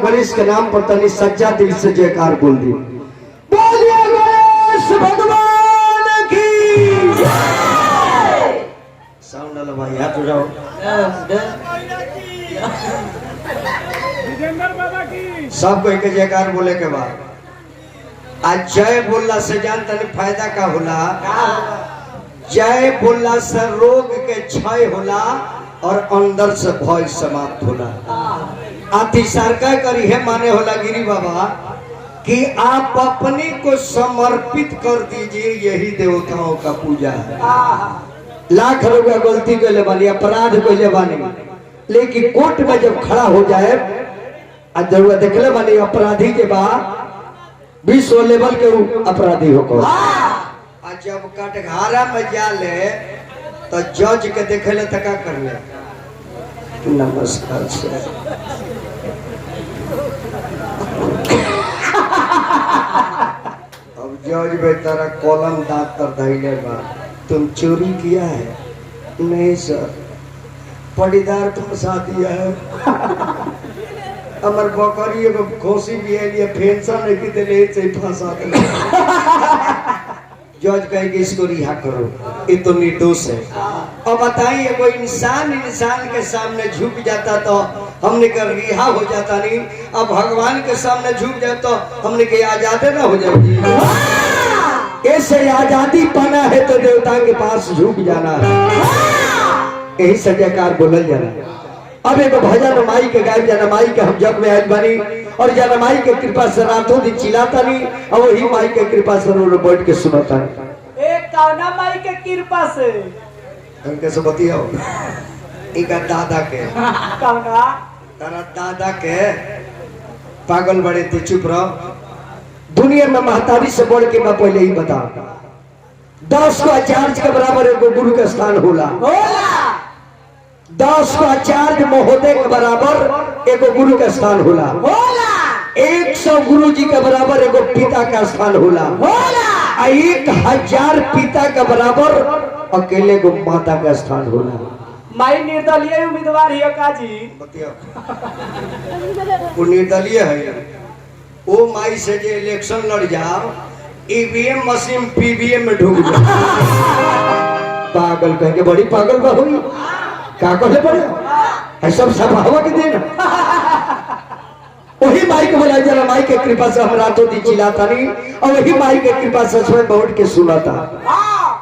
गणेश के नाम पर तनी सच्चा दिल से जयकार बोल दी। बोलिए गणेश भगवान की साउंड वाला भाई हाथ उठाओ। सबको एक जयकार बोले के बाद आज जय बोलला से जान तनी फायदा का होला। जय बोलला से रोग के क्षय होला और अंदर से भय समाप्त होला। अति सरकार करी है माने होला गिरी बाबा कि आप अपने को समर्पित कर दीजिए, यही देवताओं का पूजा है। लाख रुपया गलती कर ले बानी, अपराध कर ले बानी, लेकिन कोर्ट में जब खड़ा हो जाए आज जरूरत देख ले बानी अपराधी के बाद विश्व लेवल के अपराधी हो। आज जब कटघारा में जा ले तो जज के देखे ले तो क्या कर ले। नमस्कार सर। अब जज बेचारा कॉलम दांत कर धैले बा, तुम चोरी किया है? नहीं सर, पड़ीदार फंसा दिया है। अमर बकरी एगो खोसी भी है लिए फेंसा नहीं की दिले से फंसा दिया। जज कहेंगे इसको रिहा करो, ये तो निर्दोष है। अब बताइए कोई इंसान के सामने झुक जाता तो हमने का रिहा हो जाता नहीं, अब भगवान के सामने झुक जाए तो हमने के आजादी ना हो जाएगी। ऐसे आजादी पाना है तो देवता के पास झुक जाना है, यही सजाकार बोलल जाना। अब एक भजन माई के गाय जनमाई के हम जग में आज बनी और जनमाई के कृपा से रातों दिन चिल्लाता नहीं और वही माई के कृपा से रोड बैठ के सुनाता है। एक कौना माई के कृपा से कैसे बतियाओ इका दादा के कौना तारा दादा के पागल बड़े थे, चुप रहो। दुनिया में महतारी से बढ़ के मैं पहले ही बता 10 को आचार्य के बराबर एक गुरु का स्थान होला। 10 को आचार्य महोदय के बराबर एगो गुरु का स्थान होला। 100 गुरु जी के बराबर एगो पिता का स्थान होला। 1000 पिता के बराबर अकेले गो माता का स्थान होला। माई निर्दलीय उम्मीदवार है काजी। वो निर्दलीय है, वो माई से जो इलेक्शन लड़ जाओ ईवीएम मशीन पीवीएम में ढूंढ जाओ। पागल कहेंगे बड़ी पागल बा हुई का कहले पड़े सब सभावा के देना। वही माई को बोला जरा माई के कृपा से हम रातों दिन चिल्लाता नहीं और वही माई के कृपा से स्वयं बैठ के सुनाता।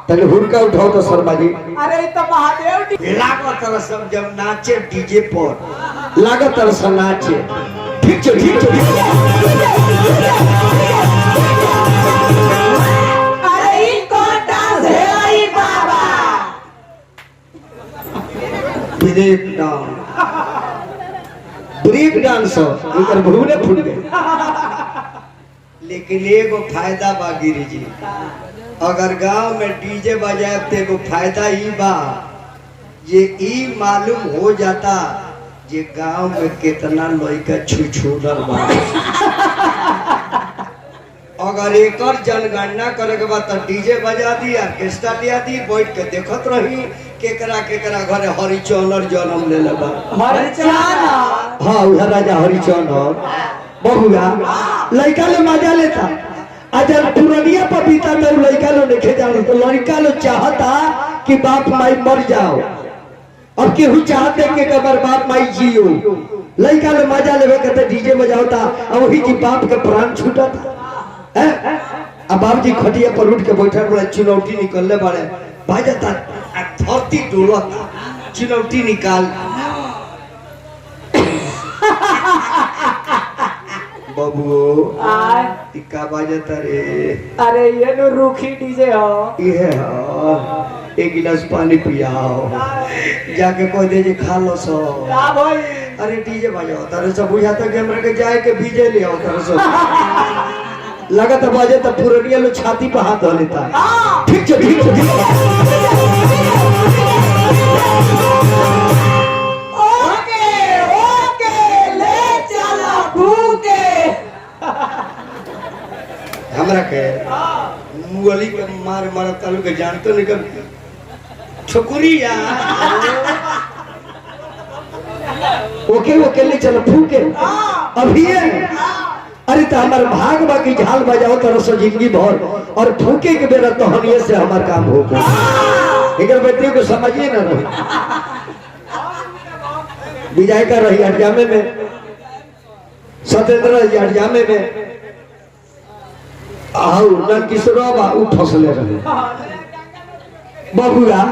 तने हुड़का उठाओ तो शर्मा जी। अरे तो महादेव लागत तरह सब जब नाचे डीजे पर लागत तरह से नाचे। ठीक छो ठीक छो। अरे इनको डांस है आई बाबा ब्रेक डांस इनकर भूले फूट गए। लेकिन एगो फायदा बा गिरी जी, अगर गांव में डीजे बजाए तो एगो फायदा ही बा ये ई मालूम हो जाता जे गांव में कितना लड़का छुछुनर बा। अगर एक जनगणना करे के बाद तो डीजे बजा दी ऑर्केस्ट्रा लिया दी बैठ के देखत रही केकरा केकरा घरे हरिचंदर जन्म ले लेबा। हरिचंदर हाँ उधर राजा हरिचंदर बहुआ लड़का ले मजा लेता। अजर पुरनिया पपीता में लड़का लो देखे जाओ तो लड़का लो चाहता कि बाप माई मर जाओ और केहू चाहते कि कबर बाप माई जियो। लड़का लो मजा लेवे कहते डीजे बजाओता और वही जी बाप के प्राण छूटा था। अब बाबूजी खटिया पर उठ के बैठा बड़े चुनौती निकलने बड़े बाजता धरती डोलता चुनौती निकाल। बाबू टिक्का बाजता रे। अरे ये नो रूखी डीजे हो ये हो एक गिलास पानी पियाओ जाके कह दे जे खा लो सो। भाई अरे डीजे बजाओ तारे सब बुझाता कि हमरा के जाए के बीजे ले आओ तारे सब लगत बाजे तो पुरनिया लो छाती पे हाथ धो लेता। ठीक छो ठीक छो। ओके ओके ले चलो भूखे हमरा के मुगली के मार मार तालु के जानतो नहीं कर छोकरिया ओके ओके ले चलो फूके अभी अरे तो हमारे भाग बाकी झाल बजाओ तरह से जिंदगी भर और फूके के बेरा तो हम ये से हमार काम हो गए एक बेटियों को समझिए ना रही विजय का रही हरजामे में सत्येंद्र जी हरजामे में आओ नन किशोरा उ फसले रहे बबुआ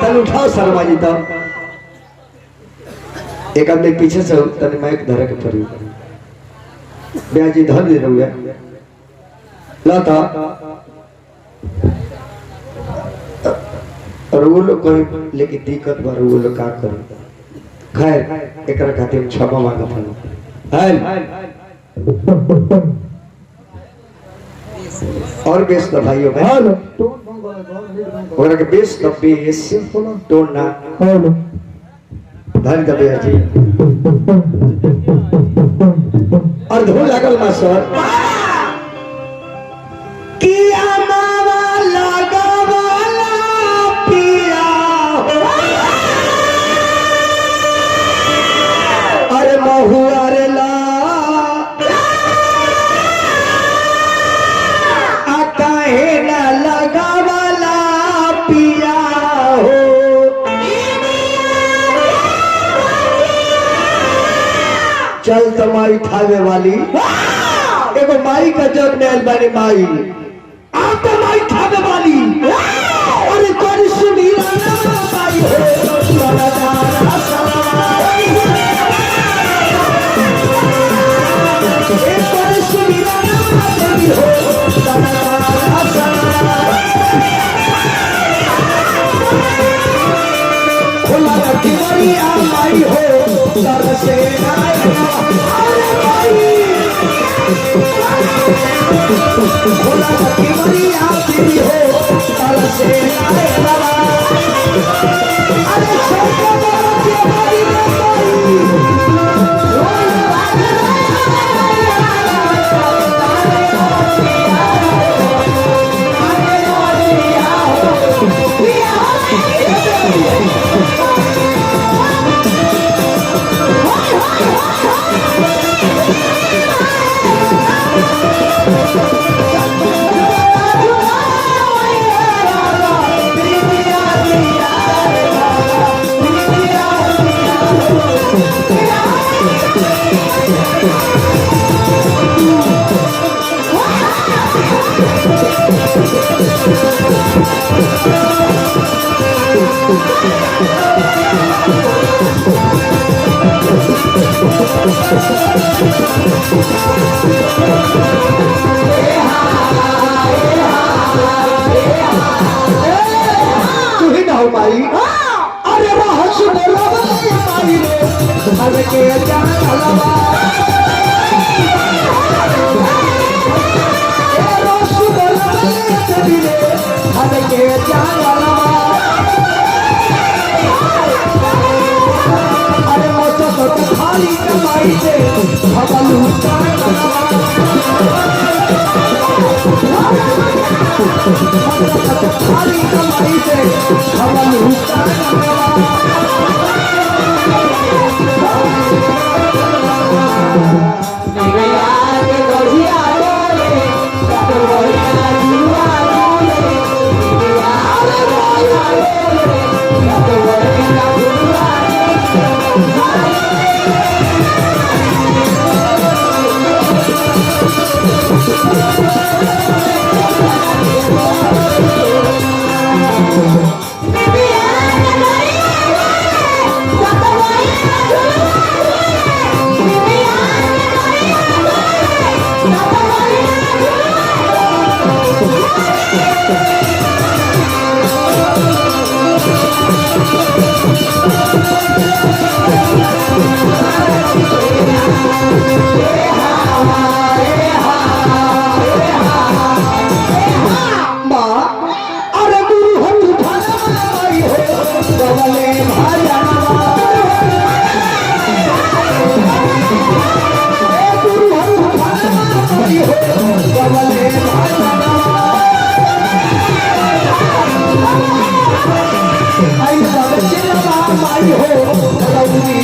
तन उठाओ शर्मा जी तो एक अपने पीछे से तने माइक धरे के पड़ी ब्याजी धर दे रहुए लता और वो लोग कोई लेकिन दिक्कत बार वो लोग का करे खैर एकरा खातिर क्षमा मांगत हन और बेस तो भाइयों में और के बेस तो बेस टोन ना धन दबे जी और धुन लागल मास्टर किया मावा लगावाला पिया अरे महुआ रे ला काहे ना लगावाला पिया हो चल तुम्हारी खावे वाली एगो माई का जग नेल बानी माई आप तो माई खावे वाली अरे कोई सुमीरा ना माई हो सलादारा सलाई ए कोई सुमीरा ना माई हो सलादारा सलाई खुला रखी वाली आ माई हो सर से भोला की बड़ी आती हो तर से अरे छोटा के बड़ी माई अरे रहस बोला माई रे हर के जान लवा ए रहस बोला माई रे हर के जान लवा अरे मोटो तो खाली कमाई से भगलू जान खाली कमाई से भगलू आई हो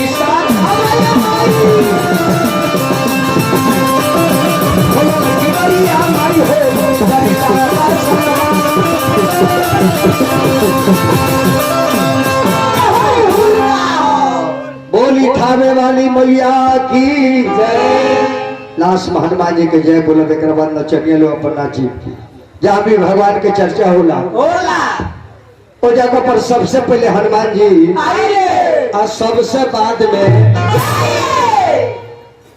बोली थामे वाली मैया की जय। लास्ट में हनुमान जी के जय बोले एक बाद नचनिया लोग अपन नाची जहाँ भी भगवान के चर्चा होला वो जगह पर सबसे पहले हनुमान जी और सबसे बाद में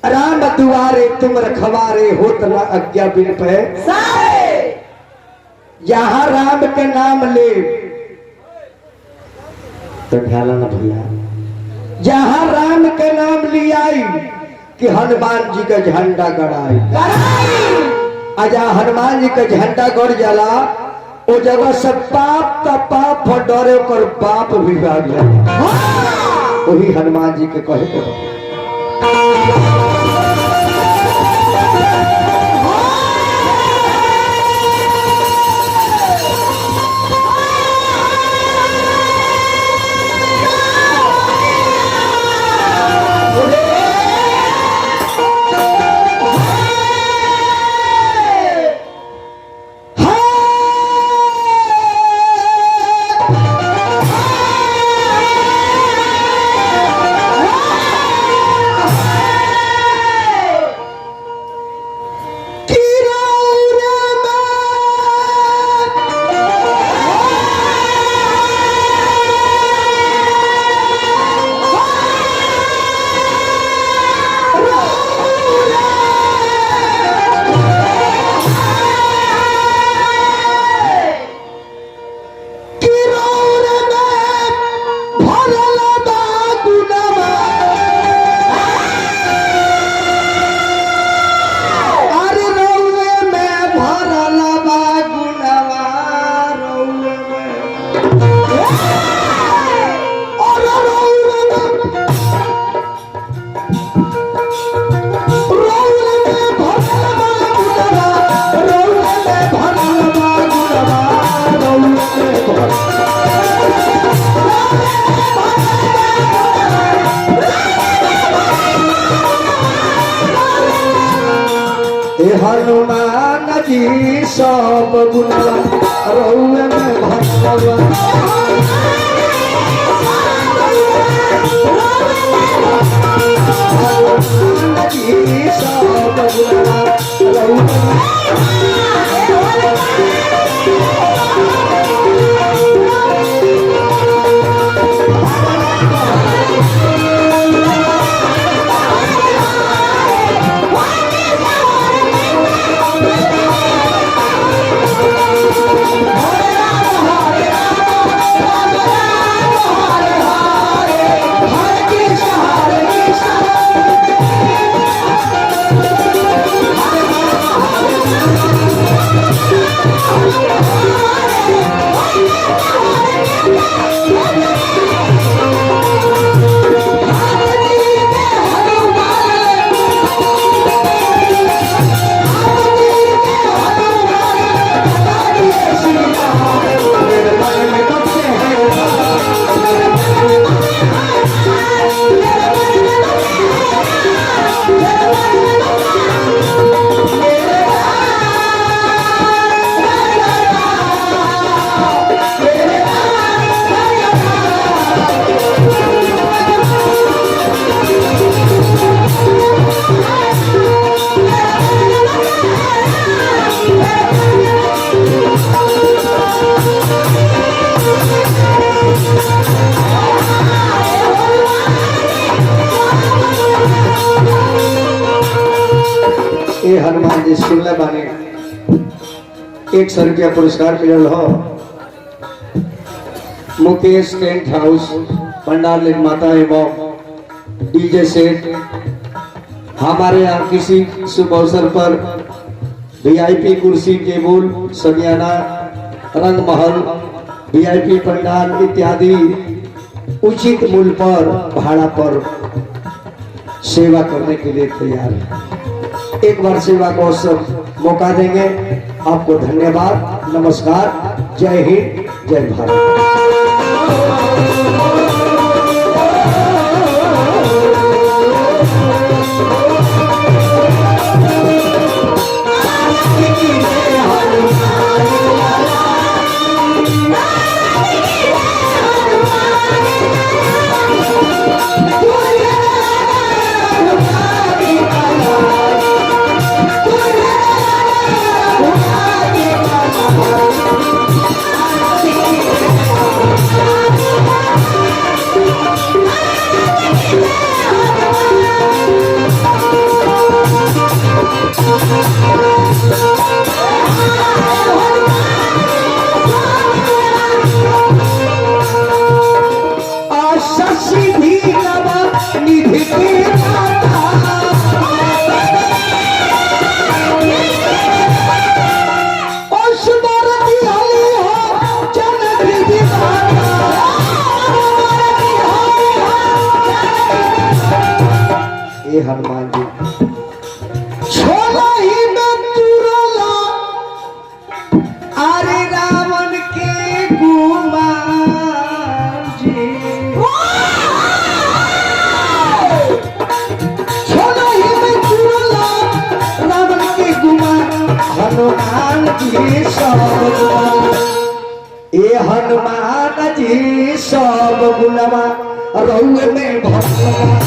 राम दुआरे तुम रखवारे होत न आज्ञा बिन पे। यहाँ राम के नाम ले तो ख्याल ना भैया, जहाँ राम के नाम लियाई कि हनुमान जी का झंडा गड़ाई। आजा हनुमान जी का झंडा गड़ जाला वो जगह से पाप का पाप और डरे कर पाप भी भाग जाला। वही हनुमान जी के कहे के हनुमान जी सब गुणवा रहुए में भगवान। हनुमान जी सब गुणवा रहुए हनुमान जी सुनले बानी 100 रुपया पुरस्कार मिलल हो। मुकेश टेंट हाउस पंडाल निर्माता एवं डीजे सेट हमारे यहाँ किसी शुभ अवसर पर वीआईपी कुर्सी टेबल समियाना रंग महल वीआईपी पंडाल इत्यादि उचित मूल्य पर भाड़ा पर सेवा करने के लिए तैयार है। एक बार सेवा को अवसर मौका देंगे। आपको धन्यवाद, नमस्कार, जय हिंद, जय भारत। हनुमान जी सब ये हनुमान जी सब गुलवा रउए में भगवान।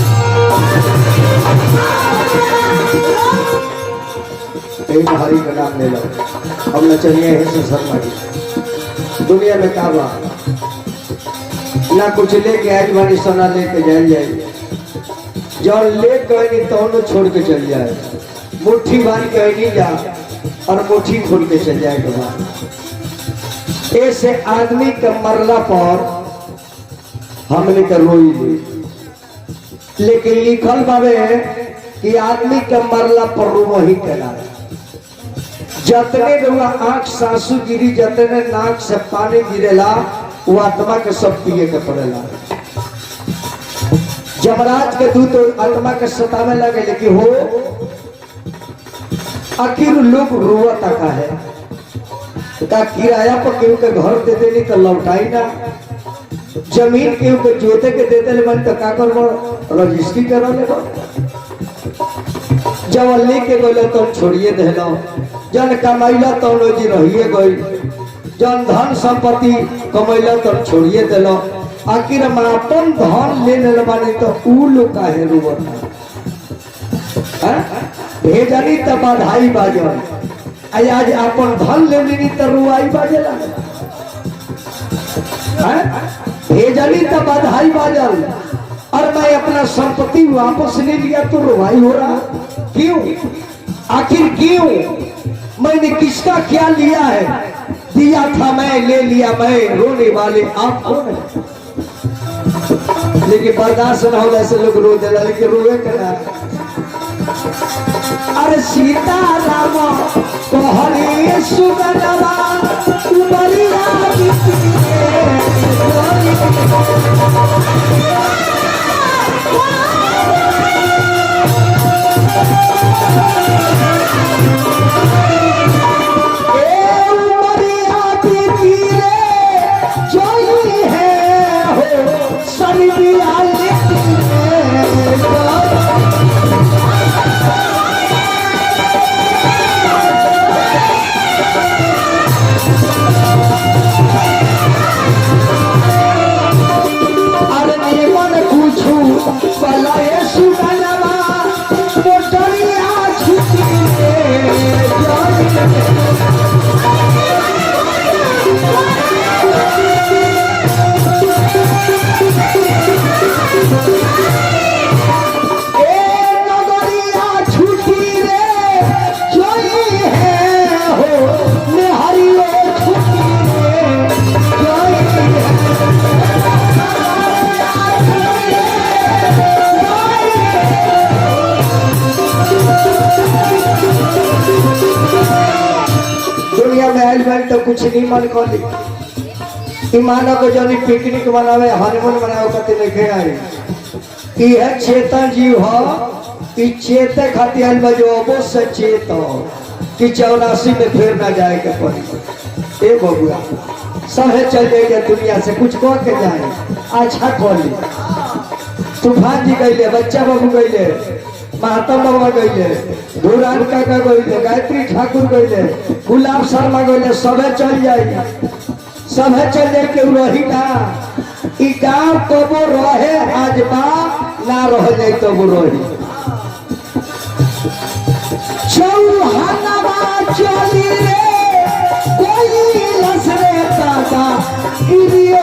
एक हरि का नाम ले लो। अब न चाहिए है से शर्मा जी दुनिया में का बा ना कुछ लेके आज वाली सोना लेके जाए जौन ले गए तो छोड़ के चल जाए मुट्ठी बांध के नहीं जा और मुट्ठी खोल के चल जाए के बाद ऐसे आदमी के मरला पर हमने के रोई ली लेकिन लिखल बाबे कि आदमी के मरला पर रो वही कहला जतने रुआ आंख सासू गिरी जतने नाक से पानी गिरेला वो आत्मा के सब पिए के पड़ेला। जमराज के दूत आत्मा के सतावे लगे लेकिन हो आखिर लोग रोता का है का किराया पर केहू के घर दे देनी तो लौटाई ना जमीन केहू के जोते के दे देले मन तो का करबो रजिस्ट्री करा लेबो जब लेके गइल तो छोड़िए देलो जन कमाइला तो जी रहिए गई जन धन संपत्ति कमैला तो छोड़िए देलो आखिर हम अपन धन ले ले बानी तो ऊ लोग काहे रोवता भेजनी तो बधाई बाजल आज अपन धन ले लेनी तो रुआई बाजेला भेजनी तो बधाई बाजल और मैं अपना संपत्ति वापस ले लिया तो रुआई हो रहा क्यों आखिर क्यों मैंने किसका ख्याल लिया है दिया था मैं ले लिया मैं रोने वाले आप कौन है लेकिन बर्दाश्त न हो ऐसे लोग रो दे लेकिन रोए करा अरे सीता राम कहले सुगनवा उमरिया तो कुछ नहीं मन कर मानो को जो पिकनिक मनावे हनीमून मनावे कते लेके आई यह चेतन जीव हो चेते खातिर बजो अवश्य चेत कि 84 में फिर ना जाए के पड़ी ए बबुआ सब चल जाए दुनिया से कुछ कह के जाए अच्छा खोली तूफान जी गईले बच्चा बाबू गईले महात्मा बाबा गईले धूरान काका गईले गायत्री ठाकुर गईले गुलाब शर्मा गईले सबे चल जाए सबे चल जाए के रही ना ई गांव कबो रहे आज बा ना रह जाए तो वो रही चौहानवा चली रे कोई लसरे दादा गिरिए